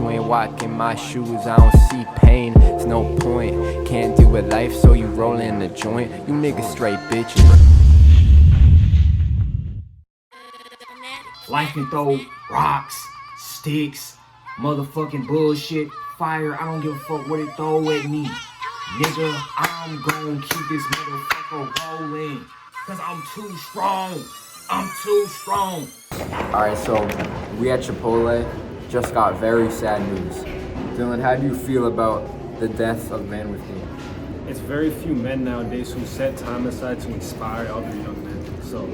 You ain't walking my shoes, I don't see pain. It's no point, can't deal with life, so you rollin' the joint. You niggas straight bitches. Life can throw rocks, sticks, motherfucking bullshit, fire. I don't give a fuck what it throw at me. Nigga, I'm gon' keep this motherfucker rolling. Cause I'm too strong. I'm too strong. Alright, so we at Chipotle just got very sad news. Dylan, how do you feel about the death of Man with Me? It's very few men nowadays who set time aside to inspire other young men. So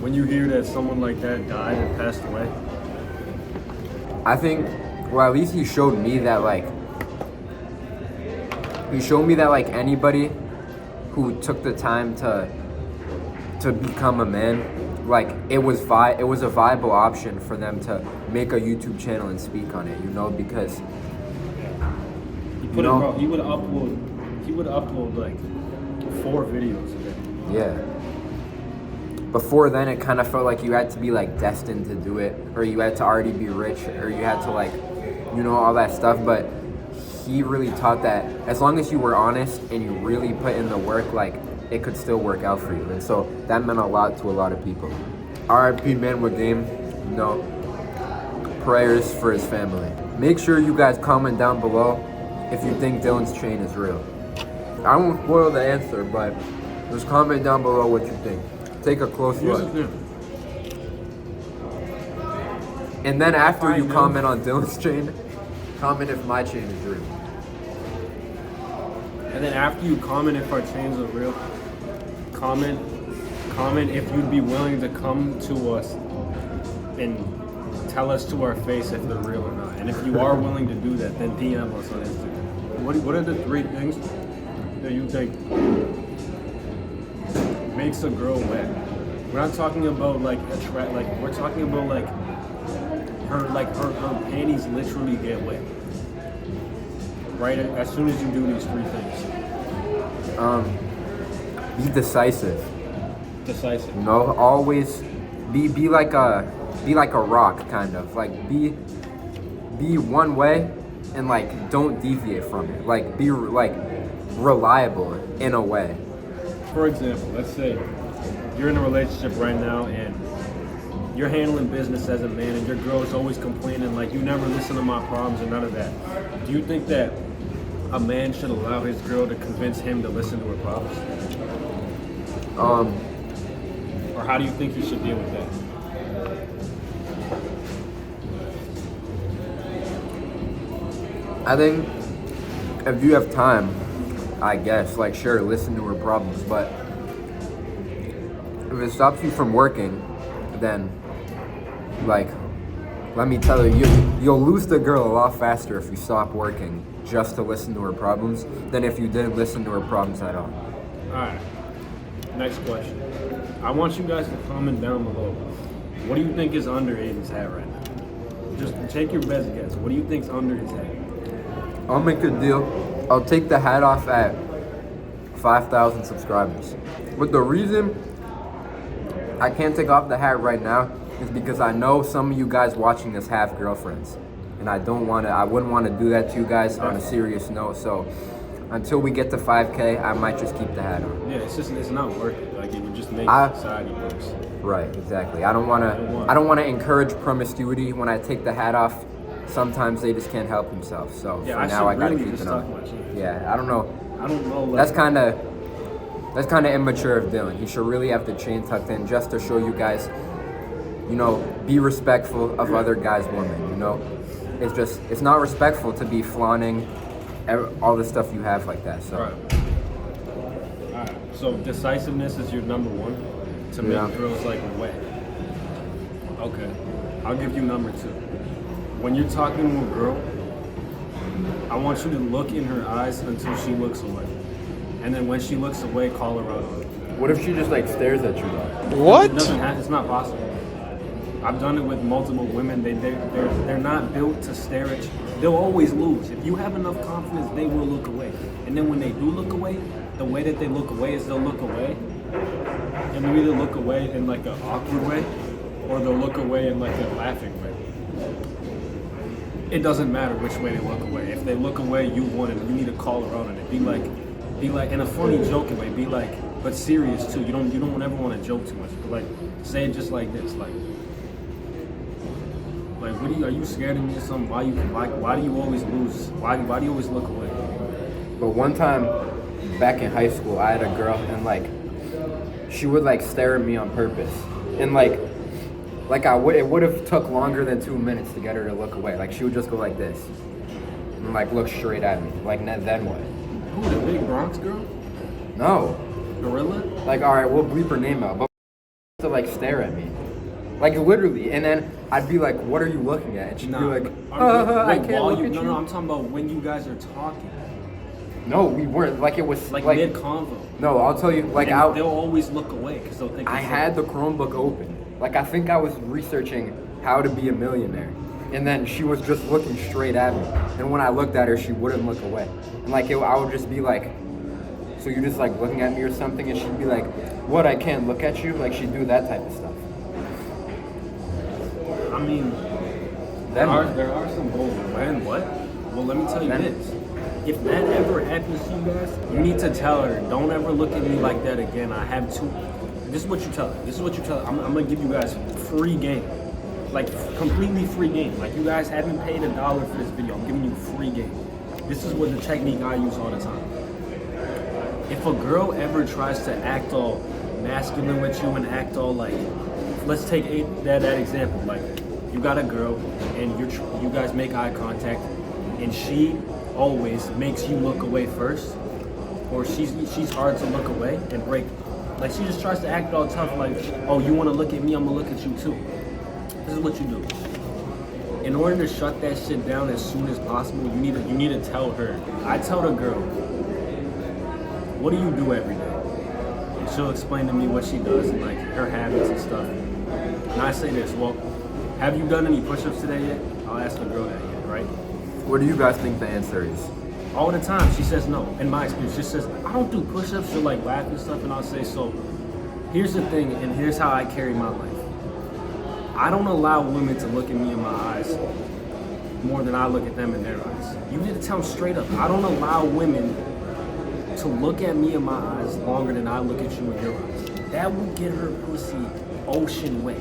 when you hear that someone like that died and passed away, I think, well, at least he showed me that anybody who took the time to become a man, like it was a viable option for them to make a YouTube channel and speak on it, because he would upload like 4 videos a day. Yeah. Before then, it kind of felt like you had to be like destined to do it, or you had to already be rich, or you had to all that stuff. But he really taught that as long as you were honest and you really put in the work, it could still work out for you. And so that meant a lot to a lot of people. R.I.P. Man with Game. Prayers for his family. Make sure you guys comment down below if you think Dylan's chain is real. I won't spoil the answer, but just comment down below what you think. Take a close look. And then after you comment on Dylan's chain, comment if my chain is real. And then after you comment if our chains are real, comment if you'd be willing to come to us and tell us to our face if they're real or not. And if you are willing to do that, then DM us on Instagram. What are the 3 things that you think makes a girl wet? We're not talking about we're talking about her panties literally get wet. Right as soon as you do these 3 things. Be decisive. Decisive. Always be like a rock, kind of. Be one way and don't deviate from it. Be reliable in a way. For example, let's say you're in a relationship right now and you're handling business as a man and your girl is always complaining you never listen to my problems and none of that. Do you think that a man should allow his girl to convince him to listen to her problems? Or how do you think he should deal with that? I think if you have time, I guess, sure, listen to her problems, but if it stops you from working, then, let me tell you, you'll lose the girl a lot faster if you stop working just to listen to her problems than if you didn't listen to her problems at all. Alright, next question. I want you guys to comment down below. What do you think is under Aiden's hat right now? Just take your best guess. What do you think's under his hat? I'll make a deal. I'll take the hat off at 5,000 subscribers. But the reason I can't take off the hat right now is because I know some of you guys watching this have girlfriends. And I wouldn't want to do that to you guys on a serious note. So until we get to 5K, I might just keep the hat on. Yeah, it's not worth it. It would just make society worse. Right, exactly. I don't want to encourage promiscuity. When I take the hat off, sometimes they just can't help themselves. So yeah, for now, I gotta keep it on. Yeah, I don't know. That's kind of immature of Dylan. He should really have the chain tucked in just to show you guys, be respectful of other guys' women. It's not respectful to be flaunting all the stuff you have like that. So. All right. So decisiveness is your number 1 to make girls wet. Okay. I'll give you number 2. When you're talking to a girl, I want you to look in her eyes until she looks away. And then when she looks away, call her out on it. What if she just stares at you though? What? It's not possible. I've done it with multiple women. They're not built to stare at you. They'll always lose. If you have enough confidence, they will look away. And then when they do look away, the way that they look away is they'll look away, and they'll either look away in an awkward way, or they'll look away in a laughing way. it doesn't matter which way they look away. If they look away, you want it. You need to call her out on it. Be like, in a funny, joking way. Be like, but serious too. You don't ever want to joke too much. But like, say it just like this. Like, what are you scared of me or something? Why do you always lose? Why do you always look away? But one time, back in high school, I had a girl, and like, she would like stare at me on purpose, and like it would have took longer than 2 minutes to get her to look away. Like she would just go like this, and like look straight at me. Like then what? Who, the big Bronx girl? No. Gorilla? Like, all right, we'll bleep her name out, but to like stare at me, like literally, and then I'd be like, "What are you looking at?" And she'd be like, "I can't look at you." No, I'm talking about when you guys are talking. No, we weren't. Like it was Like mid convo. No, I'll tell you. Like they'll always look away because they'll think. I had the Chromebook open. Like I think I was researching how to be a millionaire, and then she was just looking straight at me. And when I looked at her, she wouldn't look away. And like I would just be like, "So you're just like looking at me or something?" And she'd be like, "What? I can't look at you?" Like she'd do that type of stuff. I mean, there are some goals. Man, what? Well, let me tell you this. If that ever happens to you guys, you need to tell her, don't ever look at me like that again. I have two. This is what you tell her. I'm going to give you guys free game. Like, completely free game. Like, you guys haven't paid $1 for this video. I'm giving you free game. This is what the technique I use all the time. If a girl ever tries to act all masculine with you and act all like, let's take that example. Like, you got a girl and you guys make eye contact, and she always makes you look away first, or she's hard to look away and break. Like she just tries to act all tough, like, oh, you want to look at me, I'm gonna look at you too. This is what you do. In order to shut that shit down as soon as possible, you need to tell her. I tell the girl, what do you do every day? And she'll explain to me what she does and like her habits and stuff. And I say this, well, have you done any push-ups today yet? I'll ask the girl that yet, right? What do you guys think the answer is? All the time, she says no. In my experience, she says, I don't do push-ups. She'll like laugh and stuff, and I'll say, so here's the thing, and here's how I carry my life. I don't allow women to look at me in my eyes more than I look at them in their eyes. You need to tell them straight up. I don't allow women to look at me in my eyes longer than I look at you in your eyes. That will get her pussy ocean wet.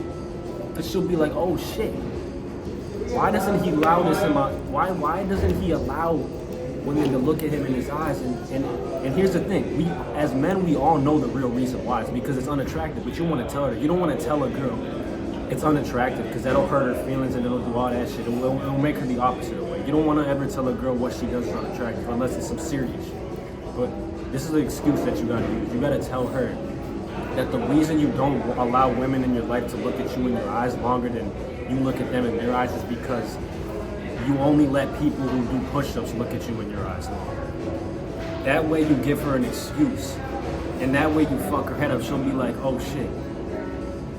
Because she'll be like, oh shit. Why doesn't he allow this in my... Why doesn't he allow women to look at him in his eyes? And here's the thing. We, as men, we all know the real reason why. It's because it's unattractive. But you want to tell her. You don't want to tell a girl it's unattractive because that'll hurt her feelings and it'll do all that shit. It'll make her the opposite way. You don't want to ever tell a girl what she does is unattractive unless it's some serious shit. But this is the excuse that you got to use. You got to tell her that the reason you don't allow women in your life to look at you in your eyes longer than you look at them in their eyes is because you only let people who do push-ups look at you in your eyes longer. That way you give her an excuse, and that way you fuck her head up. She'll be like, oh shit,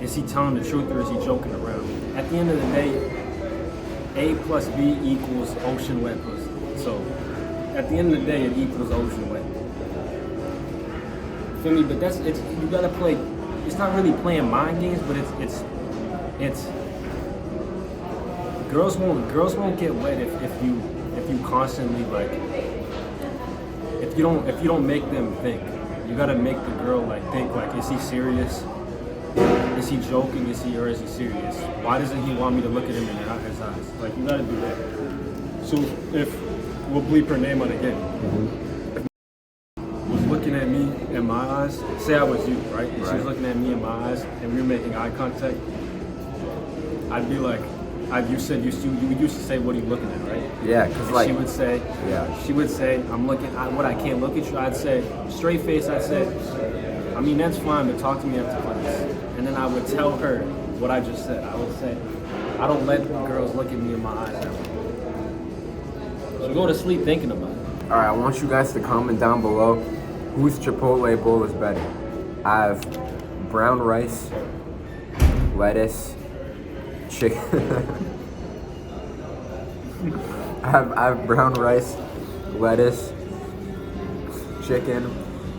is he telling the truth or is he joking around? At the end of the day, A plus B equals ocean wet pussy. So at the end of the day, it equals ocean wet. Feel me? But you gotta play. It's not really playing mind games, but it's girls won't get wet if you constantly like if you don't make them think. You gotta make the girl like think like, is he serious? Is he joking? Is he serious? Why doesn't he want me to look at him in his eyes? Like you gotta do that. So if we'll bleep her name out again. If was looking at me in my eyes, say I was you, right? And she was looking at me in my eyes and we were making eye contact, I'd be like, you used to say, what are you looking at, right? Yeah, because like... She would say, I'm looking at what I can't look at you. I'd say, straight face, I'd say, I mean, that's fine, but talk to me after class. And then I would tell her what I just said. I would say, I don't let girls look at me in my eyes that way. So go to sleep thinking about it. All right, I want you guys to comment down below whose Chipotle bowl is better. I have brown rice, lettuce, chicken. I have brown rice, lettuce, chicken,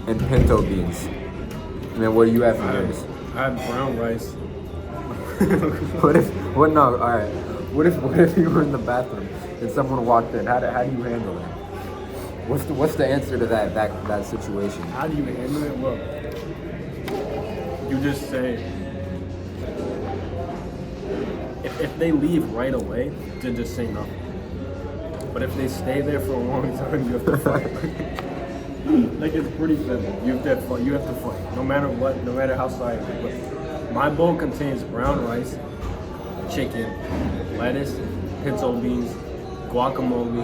and pinto beans. And then what do you have for yours? I have brown rice. No, all right. What if you were in the bathroom and someone walked in? How do you handle that? What's the answer to that situation? How do you handle it? Well, you just say, if they leave right away, then just say nothing. But if they stay there for a long time, you have to fight. Like, it's pretty simple. You have to fight. You have to fight, no matter what, no matter how sorry it is. But my bowl contains brown rice, chicken, lettuce, pinto beans, guacamole,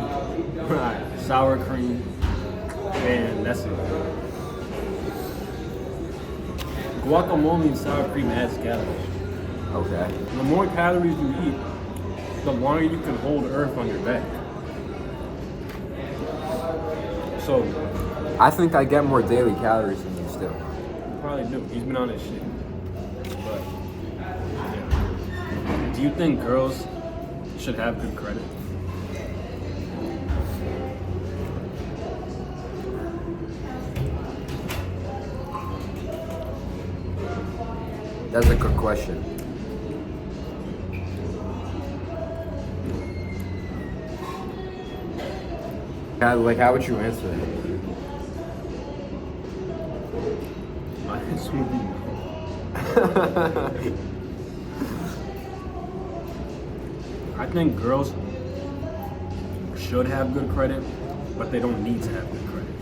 sour cream, and that's it. Guacamole and sour cream adds calories. Okay. The more calories you eat, the longer you can hold Earth on your back. So, I think I get more daily calories than you still. you probably do. He's been on his shit. But, yeah. Do you think girls should have good credit? That's a good question. How would you answer that? My answer would be no. I think girls should have good credit, but they don't need to have good credit.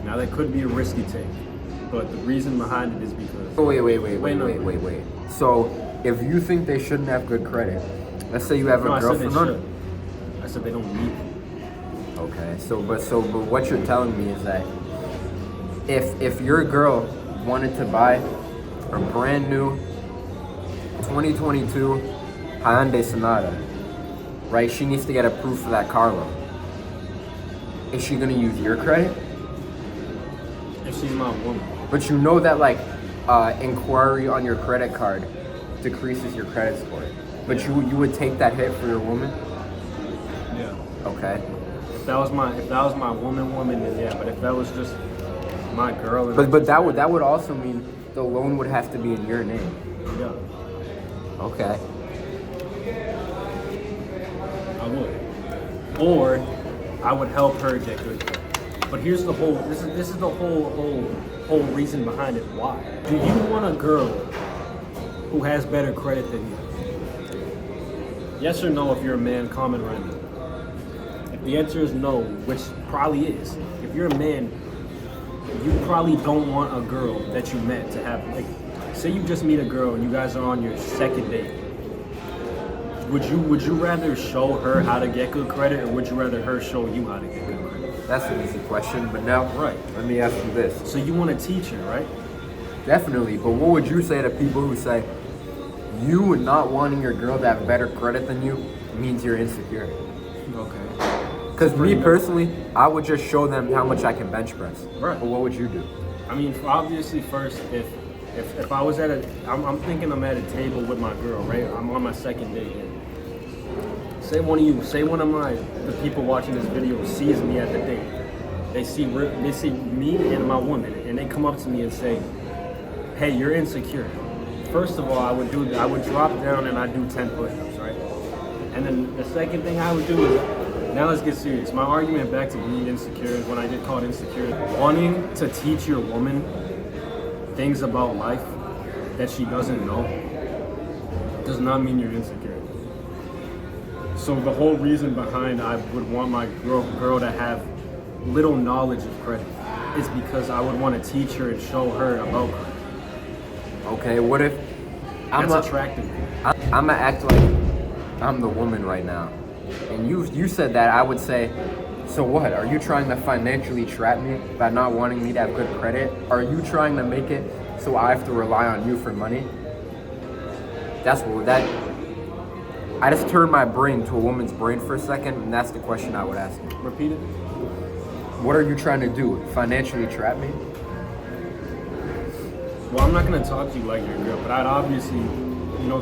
Now that could be a risky take, but the reason behind it is because Wait. So, if you think they shouldn't have good credit, let's say you have no, a I said they girlfriend. should. I said they don't need it. Okay, but what you're telling me is that if your girl wanted to buy a brand new 2022 Hyundai Sonata, right? She needs to get approved for that car loan. Is she gonna use your credit? If she's my woman. But you know that inquiry on your credit card decreases your credit score. But you would take that hit for your woman? Yeah. Okay. If that was my woman, then yeah. But if that was just my girl, then But that would also mean the loan would have to be in your name. yeah, Okay. I would. Or I would help her get good credit. But here's the whole. This is the whole reason behind it. Why? Do you want a girl who has better credit than you? Yes or no? If you're a man, comment right now. If the answer is no, which probably is, if you're a man, you probably don't want a girl that you met to have, like, say you just meet a girl and you guys are on your second date. Would you rather show her how to get good credit, or would you rather her show you how to get good credit? That's an easy question, but now, Right. let me ask you this. So you want to teach her, right? Definitely, but what would you say to people who say you not wanting your girl to have better credit than you means you're insecure? Okay. Because me personally, I would just show them how much I can bench press. Right. But what would you do? I mean, obviously, first, if I was I'm thinking I'm at a table with my girl, right? I'm on my second date. And say one of the people watching this video sees me at the date. They see me and my woman, and they come up to me and say, "Hey, you're insecure." First of all, I would drop down and I'd do 10 push-ups, right? And then the second thing I would do is, now let's get serious. My argument back to being insecure is when I get called insecure. Wanting to teach your woman things about life that she doesn't know does not mean you're insecure. So the whole reason behind I would want my girl to have little knowledge of credit is because I would want to teach her and show her about credit. Okay, what if That's attractive. I'm gonna act like I'm the woman right now, and you said that, I would say, so what? Are you trying to financially trap me by not wanting me to have good credit? Are you trying to make it so I have to rely on you for money? I just turned my brain to a woman's brain for a second, and that's the question I would ask you. Repeat it. What are you trying to do? Financially trap me? Well, I'm not gonna talk to you like you're a girl, but I'd obviously,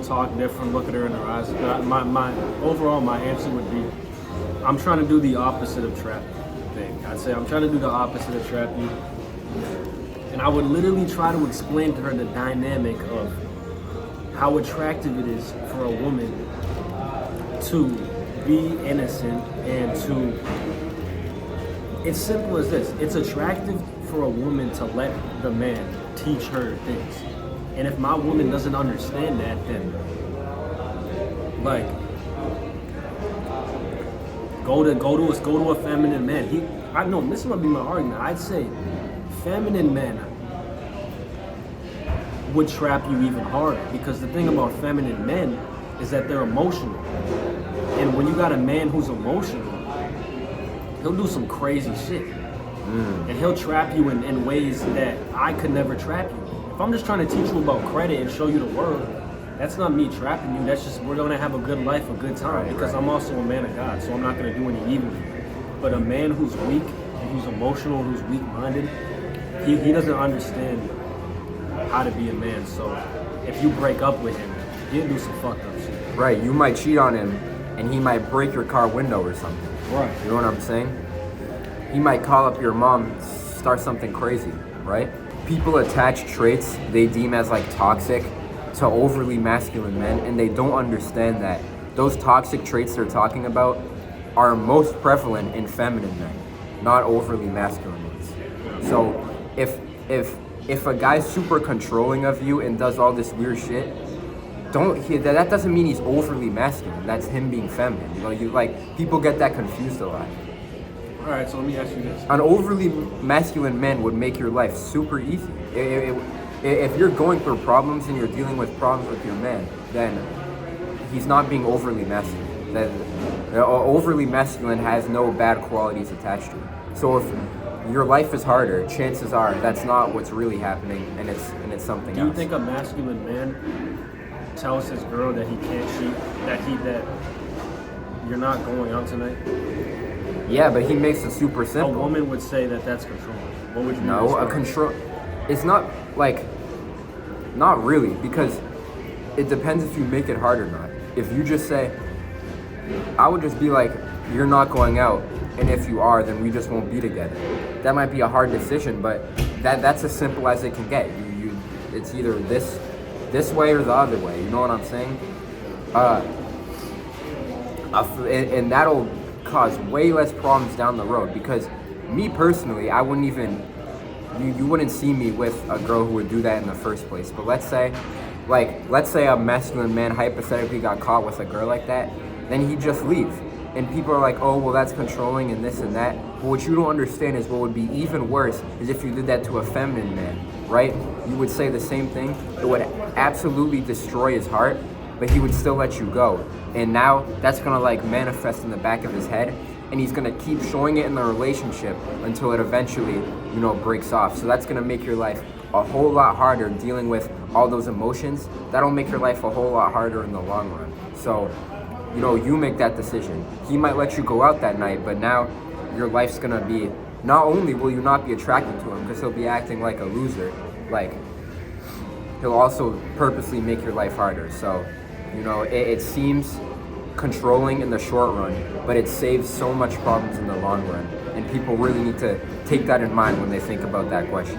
talk different, look at her in her eyes. My answer would be, I'm trying to do the opposite of trap thing. I'd say I'm trying to do the opposite of trap you, and I would literally try to explain to her the dynamic of how attractive it is for a woman to be innocent and to, it's simple as this. It's attractive for a woman to let the man teach her things. And if my woman doesn't understand that, then like go to a feminine man. I know this would be my argument. I'd say feminine men would trap you even harder, because the thing about feminine men is that they're emotional. And when you got a man who's emotional, he'll do some crazy shit. And he'll trap you in ways that I could never trap you. If I'm just trying to teach you about credit and show you the world, that's not me trapping you. That's just, we're gonna have a good life, a good time, because I'm also a man of God, so I'm not gonna do any evil to you. But a man who's weak, and who's emotional, who's weak-minded, he doesn't understand how to be a man. So if you break up with him, he'll do some fucked up shit. Right, you might cheat on him, and he might break your car window or something. Right. You know what I'm saying? He might call up your mom, start something crazy, right? People attach traits they deem as like toxic to overly masculine men, and they don't understand that those toxic traits they're talking about are most prevalent in feminine men, not overly masculine ones. So if a guy's super controlling of you and does all this weird shit, that doesn't mean he's overly masculine. That's him being feminine. You know, people get that confused a lot. All right, so let me ask you this. An overly masculine man would make your life super easy. If you're going through problems and you're dealing with problems with your man, then he's not being overly masculine. Overly masculine has no bad qualities attached to it. So if your life is harder, chances are that's not what's really happening, and it's something else. Do you think a masculine man tells his girl that he can't cheat, that you're not going out tonight? Yeah, but he makes it super A simple. woman would say that that's controlling. What would you No, a control. It's not like, not really, because it depends if you make it hard or not. If you just say, I would just be like, you're not going out, and if you are, then we just won't be together. That might be a hard decision, but that's as simple as it can get. It's either this way or the other way. You know what I'm saying? And that'll cause way less problems down the road, because me personally, I wouldn't even, you wouldn't see me with a girl who would do that in the first place. But let's say a masculine man hypothetically got caught with a girl like that, then he'd just leave. And people are like, oh, well, that's controlling and this and that. But what you don't understand is what would be even worse is if you did that to a feminine man, right? You would say the same thing. It would absolutely destroy his heart, but he would still let you go. And now that's gonna like manifest in the back of his head, and he's gonna keep showing it in the relationship until it eventually, breaks off. So that's gonna make your life a whole lot harder dealing with all those emotions. That'll make your life a whole lot harder in the long run. So, you make that decision. He might let you go out that night, but now your life's gonna be, not only will you not be attracted to him because he'll be acting like a loser, like he'll also purposely make your life harder. So, it seems controlling in the short run, but it saves so much problems in the long run. And people really need to take that in mind when they think about that question.